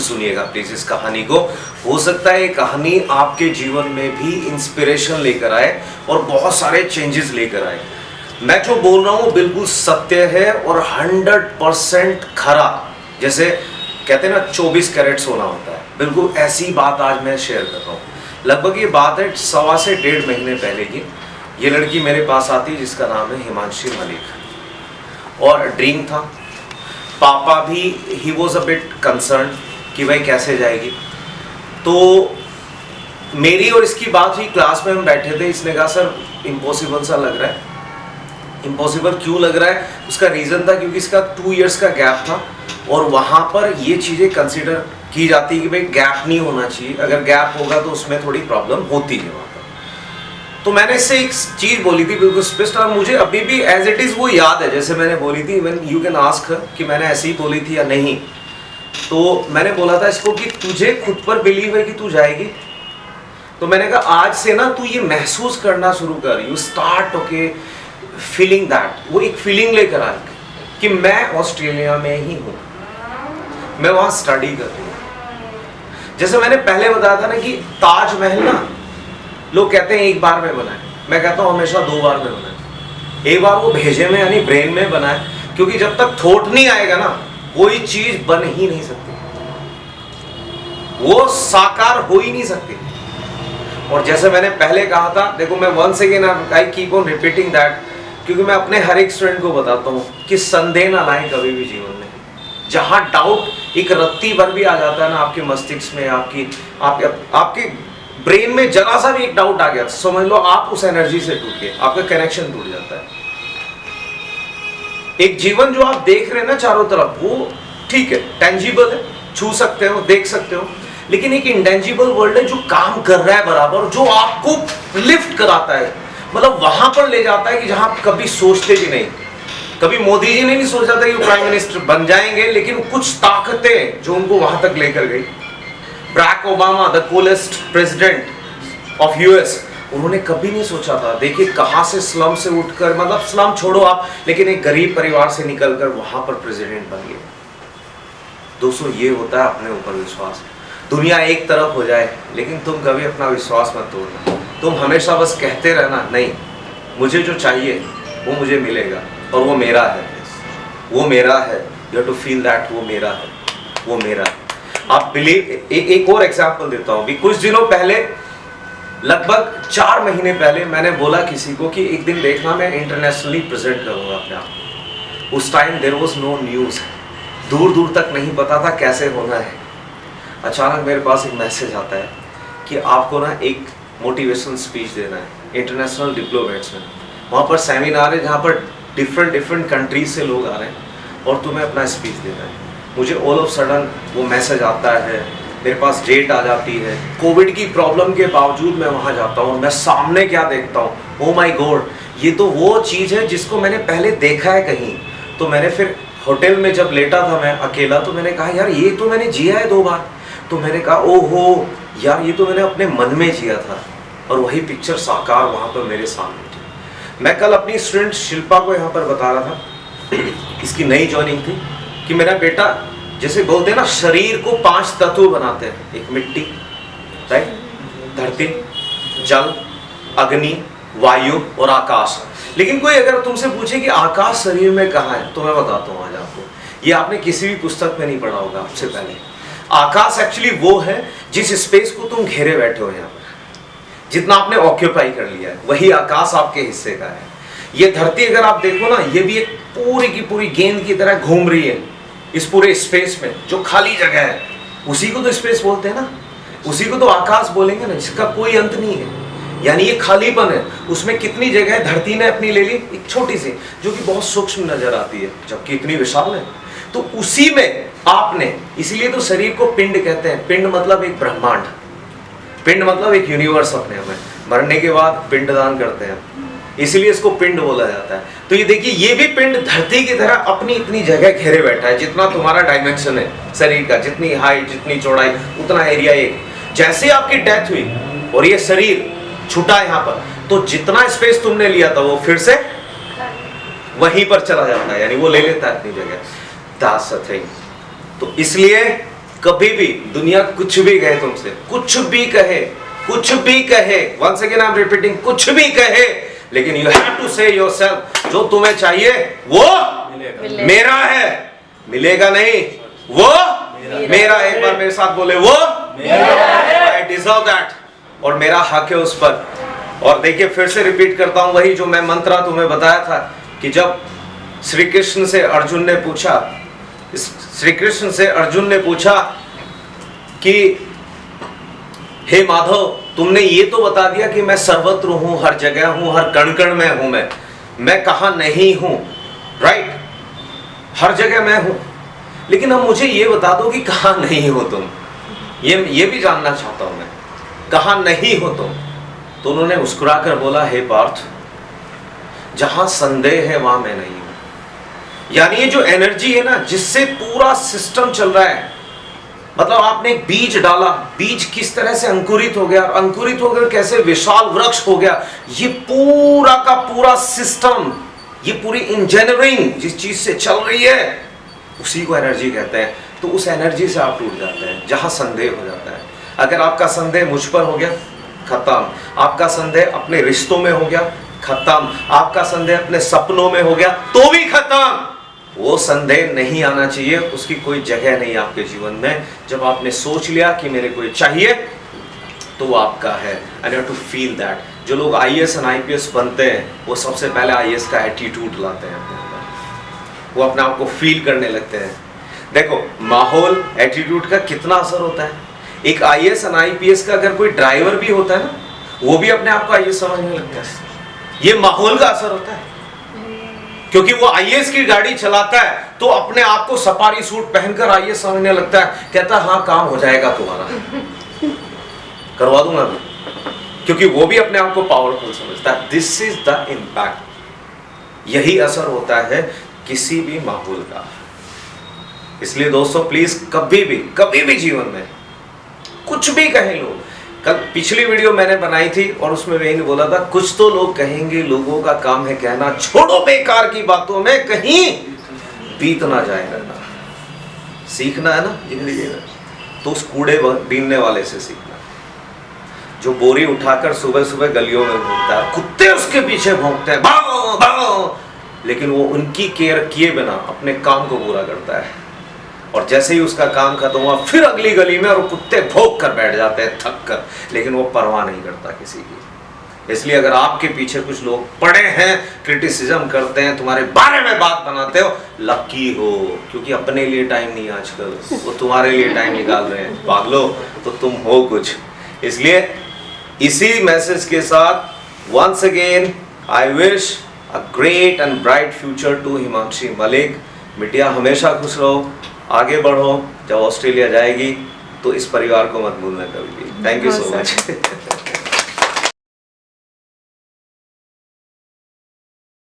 सुनिएगा प्लीज इस कहानी को। हो सकता है ये कहानी आपके जीवन में भी इंस्पिरेशन लेकर आए और बहुत सारे चेंजेस लेकर आए। मैं जो बोल रहा हूँ बिल्कुल सत्य है और 100% खरा, जैसे कहते हैं ना 24 कैरेट सोना होता है, बिल्कुल ऐसी बात आज मैं शेयर कर रहा हूँ। लगभग ये बात है 1.25 से 1.5 महीने पहले की। ये लड़की मेरे पास आती है जिसका नाम है हिमांशी मलिक, और ड्रीम था। पापा भी he was a bit concern कि भाई कैसे जाएगी। तो मेरी और इसकी बात हुई, क्लास में हम बैठे थे। इसने कहा सर इम्पॉसिबल सा लग रहा है। इम्पॉसिबल क्यों लग रहा है? उसका रीज़न था क्योंकि इसका 2 इयर्स का गैप था और वहाँ पर ये चीज़ें कंसिडर की जाती है कि भाई गैप नहीं होना चाहिए, अगर गैप होगा तो उसमें थोड़ी प्रॉब्लम होती है वहाँ पर। तो मैंने इससे एक चीज़ बोली थी बिल्कुल स्पष्ट, और मुझे अभी भी एज इट इज़ वो याद है जैसे मैंने बोली थी। इवन यू कैन आस्क कि मैंने ऐसे ही बोली थी या नहीं। तो मैंने बोला था इसको कि तुझे खुद पर बिलीव है कि तू जाएगी। तो मैंने कहा आज से ना तू ये महसूस करना शुरू कर, you start okay feeling that. वो एक फीलिंग लेकर आ कि मैं ऑस्ट्रेलिया में ही हूँ, मैं वहाँ स्टडी कर रही हूँ। जैसे मैंने पहले बताया था ना कि ताजमहल ना लोग कहते हैं एक बार में बना है, मैं कहता हूँ हमेशा 2 बार में बना है। एक बार वो भेजे में यानी ब्रेन में बना है, क्योंकि जब तक थॉट नहीं आएगा ना कोई चीज बन ही नहीं सकती, वो साकार हो ही नहीं सकती। और जैसे मैंने पहले कहा था, देखो मैं once again I keep on repeating that, क्योंकि मैं अपने हर एक स्टूडेंट को बताता हूँ कि संदेह ना लाएं कभी भी जीवन में। जहां डाउट एक रत्ती भर भी आ जाता है ना आपके मस्तिष्क में, आपके ब्रेन में जरा सा भी एक डाउट आ गया, समझ लो आप उस एनर्जी से टूट गए, आपका कनेक्शन टूट जाता है। एक जीवन जो आप देख रहे हैं ना चारों तरफ, वो ठीक है, टेंजिबल है, छू सकते हो, देख सकते हो, लेकिन एक इंटेंजिबल वर्ल्ड है जो काम कर रहा है बराबर, जो आपको लिफ्ट कराता है, मतलब वहां पर ले जाता है कि जहां आप कभी सोचते भी नहीं। कभी मोदी जी ने नहीं सोचा था कि वो प्राइम मिनिस्टर बन जाएंगे, लेकिन कुछ ताकतें जो उनको वहां तक लेकर गई। Barack Obama, the coolest president of US, उन्होंने कभी नहीं सोचा था। देखिए कहां से स्लम से उठकर, मतलब स्लम छोड़ो आप, लेकिन एक गरीब परिवार से निकलकर वहां पर प्रेसिडेंट बन गए। दोस्तों ये होता है अपने ऊपर विश्वास। दुनिया एक तरफ हो जाए लेकिन तुम कभी अपना विश्वास मत तोड़ना। तुम हमेशा बस कहते रहना, नहीं मुझे जो चाहिए वो मुझे मिलेगा और वो मेरा है, वो मेरा है। You have to feel that वो मेरा है, वो मेरा है। आप बिलीव, एक और एग्जांपल देता हूँ। कुछ दिनों पहले, लगभग 4 महीने पहले, मैंने बोला किसी को कि एक दिन देखना मैं इंटरनेशनली प्रेजेंट करूंगा अपने आप को। उस time there was no news, दूर दूर तक नहीं पता था कैसे होना है। अचानक मेरे पास एक मैसेज आता है कि आपको ना एक मोटिवेशनल स्पीच देना है इंटरनेशनल डिप्लोमेट्स में। वहाँ पर सेमिनार है जहाँ पर डिफरेंट कंट्रीज से लोग आ रहे हैं और तुम्हें अपना स्पीच देना है। मुझे ऑल ऑफ सडन वो मैसेज आता है, मेरे पास डेट आ जाती है। कोविड की प्रॉब्लम के बावजूद मैं वहाँ जाता हूँ, मैं सामने क्या देखता हूँ, ओ माय गॉड, ये तो वो चीज़ है जिसको मैंने पहले देखा है कहीं। तो मैंने फिर होटल में जब लेटा था मैं अकेला, तो मैंने कहा यार ये तो मैंने जिया है 2 बार। तो मैंने कहा ओहो यार ये तो मैंने अपने मन में जिया था, और वही पिक्चर साकार वहाँ पर मेरे सामने थी। मैं कल अपनी स्टूडेंट शिल्पा को यहाँ पर बता रहा था, इसकी नई ज्वाइनिंग थी, कि मेरा बेटा जैसे बोलते हैं ना शरीर को 5 तत्व बनाते हैं, एक मिट्टी, राइट, धरती, जल, अग्नि, वायु और आकाश। लेकिन कोई अगर तुमसे पूछे कि आकाश शरीर में कहाँ है, तो मैं बताता हूँ आज आपको, ये आपने किसी भी पुस्तक में नहीं पढ़ा होगा आपसे पहले। आकाश एक्चुअली वो है जिस स्पेस को तुम घेरे बैठे हो, यहाँ पर जितना आपने ऑक्यूपाई कर लिया है वही आकाश आपके हिस्से का है। ये धरती अगर आप देखो ना, ये भी एक पूरी की पूरी गेंद की तरह घूम रही है इस पूरे स्पेस में। जो खाली जगह है उसी को तो स्पेस बोलते हैं ना, उसी को तो आकाश बोलेंगे ना, जिसका कोई अंत नहीं है। यानी ये खालीपन है, उसमें कितनी जगह धरती ने अपनी ले ली, एक छोटी सी, जो कि बहुत सूक्ष्म नजर आती है, जबकि इतनी विशाल है। तो उसी में आपने, इसीलिए तो शरीर को पिंड कहते हैं। पिंड मतलब एक ब्रह्मांड, पिंड मतलब एक यूनिवर्स अपने में। मरने के बाद पिंडदान करते हैं, इसीलिए इसको पिंड बोला जाता है। तो ये देखिए, ये भी पिंड धरती की तरह अपनी इतनी जगह घेरे बैठा है, जितना तुम्हारा डायमेंशन है शरीर का, जितनी हाइट, जितनी चौड़ाई, उतना एरिया एक। जैसे आपकी डेथ हुई और ये शरीर छूटा यहाँ पर, तो जितना स्पेस तुमने लिया था वो फिर से वहीं पर चला जाता है, यानी वो ले लेता है अपनी जगह। That's the thing। तो इसलिए कभी भी दुनिया कुछ भी कहे तुमसे, कुछ भी कहे, कुछ भी कहे, once again I am repeating, कुछ भी कहे, लेकिन you have to say yourself जो तुम्हें चाहिए वो मेरा है, मिलेगा नहीं, वो मेरा। एक बार मेरे साथ बोले, वो आई डिजर्व दैट, और मेरा हक है उस पर। और देखिए फिर से रिपीट करता हूं वही जो मैं मंत्रा तुम्हें बताया था कि जब श्री कृष्ण से अर्जुन ने पूछा, श्री कृष्ण से अर्जुन ने पूछा कि हे माधव, तुमने ये तो बता दिया कि मैं सर्वत्र हूं, हर जगह हूं, हर कण कण में हूं, मैं कहां नहीं हूं, राइट, हर जगह मैं हूं, लेकिन अब मुझे ये बता दो कि कहां नहीं हो तुम, ये भी जानना चाहता हूं मैं, कहां नहीं हो तुम। तो उन्होंने मुस्कुराकर बोला, हे पार्थ, जहां संदेह है वहां मैं नहीं हूं। यानी ये जो एनर्जी है ना, जिससे पूरा सिस्टम चल रहा है, मतलब आपने एक बीज डाला, बीज किस तरह से अंकुरित हो गया, अंकुरित होकर कैसे विशाल वृक्ष हो गया, ये पूरा का पूरा सिस्टम, ये पूरी इंजीनियरिंग जिस चीज से चल रही है, उसी को एनर्जी कहते हैं। तो उस एनर्जी से आप टूट जाते हैं जहां संदेह हो जाता है। अगर आपका संदेह मुझ पर हो गया, खत्म। आपका संदेह अपने रिश्तों में हो गया, खत्म। आपका संदेह अपने सपनों में हो गया, तो भी खत्म। वो संदेह नहीं आना चाहिए, उसकी कोई जगह नहीं आपके जीवन में। जब आपने सोच लिया कि मेरे को ये चाहिए, तो वो आपका है, and you have to feel that. जो लोग आईएएस एंड आईपीएस बनते हैं, वो सबसे पहले आईएएस का एटीट्यूड लाते हैं अपने अंदर, वो अपने आप को फील करने लगते हैं। देखो माहौल, एटीट्यूड का कितना असर होता है। एक आईएएस एंड आईपीएस का अगर कोई ड्राइवर भी होता है ना, वो भी अपने आप को आईएएस समझने लगता है। ये माहौल का असर होता है, क्योंकि वो आईएएस की गाड़ी चलाता है तो अपने आप को सफारी सूट पहनकर आईएएस समझने लगता है, कहता है हाँ काम हो जाएगा तुम्हारा, करवा दूंगा मैं, क्योंकि वो भी अपने आप को पावरफुल समझता है। दिस इज द इम्पैक्ट, यही असर होता है किसी भी माहौल का। इसलिए दोस्तों प्लीज कभी भी जीवन में कुछ भी कहें लोग, कल पिछली वीडियो मैंने बनाई थी और उसमें मैंने बोला था, कुछ तो लोग कहेंगे, लोगों का काम है कहना, छोड़ो बेकार की बातों में, कहीं बीत ना जाए करना। सीखना है ना जिंदगी में, तो उस कूड़े बीनने वाले से सीखना, जो बोरी उठाकर सुबह सुबह गलियों में घूमता है, कुत्ते उसके पीछे भौंकते हैं, भागो भागो, लेकिन वो उनकी केयर किए बिना अपने काम को पूरा करता है। और जैसे ही उसका काम खत्म हुआ, फिर अगली गली में और कुत्ते भौंक कर बैठ जाते हैं थक कर, लेकिन वो परवाह नहीं करता किसी की। इसलिए अगर आपके पीछे कुछ लोग पड़े हैं, क्रिटिसिज्म करते हैं, तुम्हारे बारे में बात बनाते हो, लकी हो, क्योंकि अपने लिए टाइम नहीं आजकल, वो तुम्हारे लिए टाइम निकाल रहे हैं। पागलो, तो तुम हो कुछ। इसलिए इसी मैसेज के साथ once again I wish a great and bright future to Himanshi Malik. बिटिया हमेशा खुश रहो, आगे बढ़ो। जब ऑस्ट्रेलिया जाएगी तो इस परिवार को मत भूलना कभी भी। Thank you so much.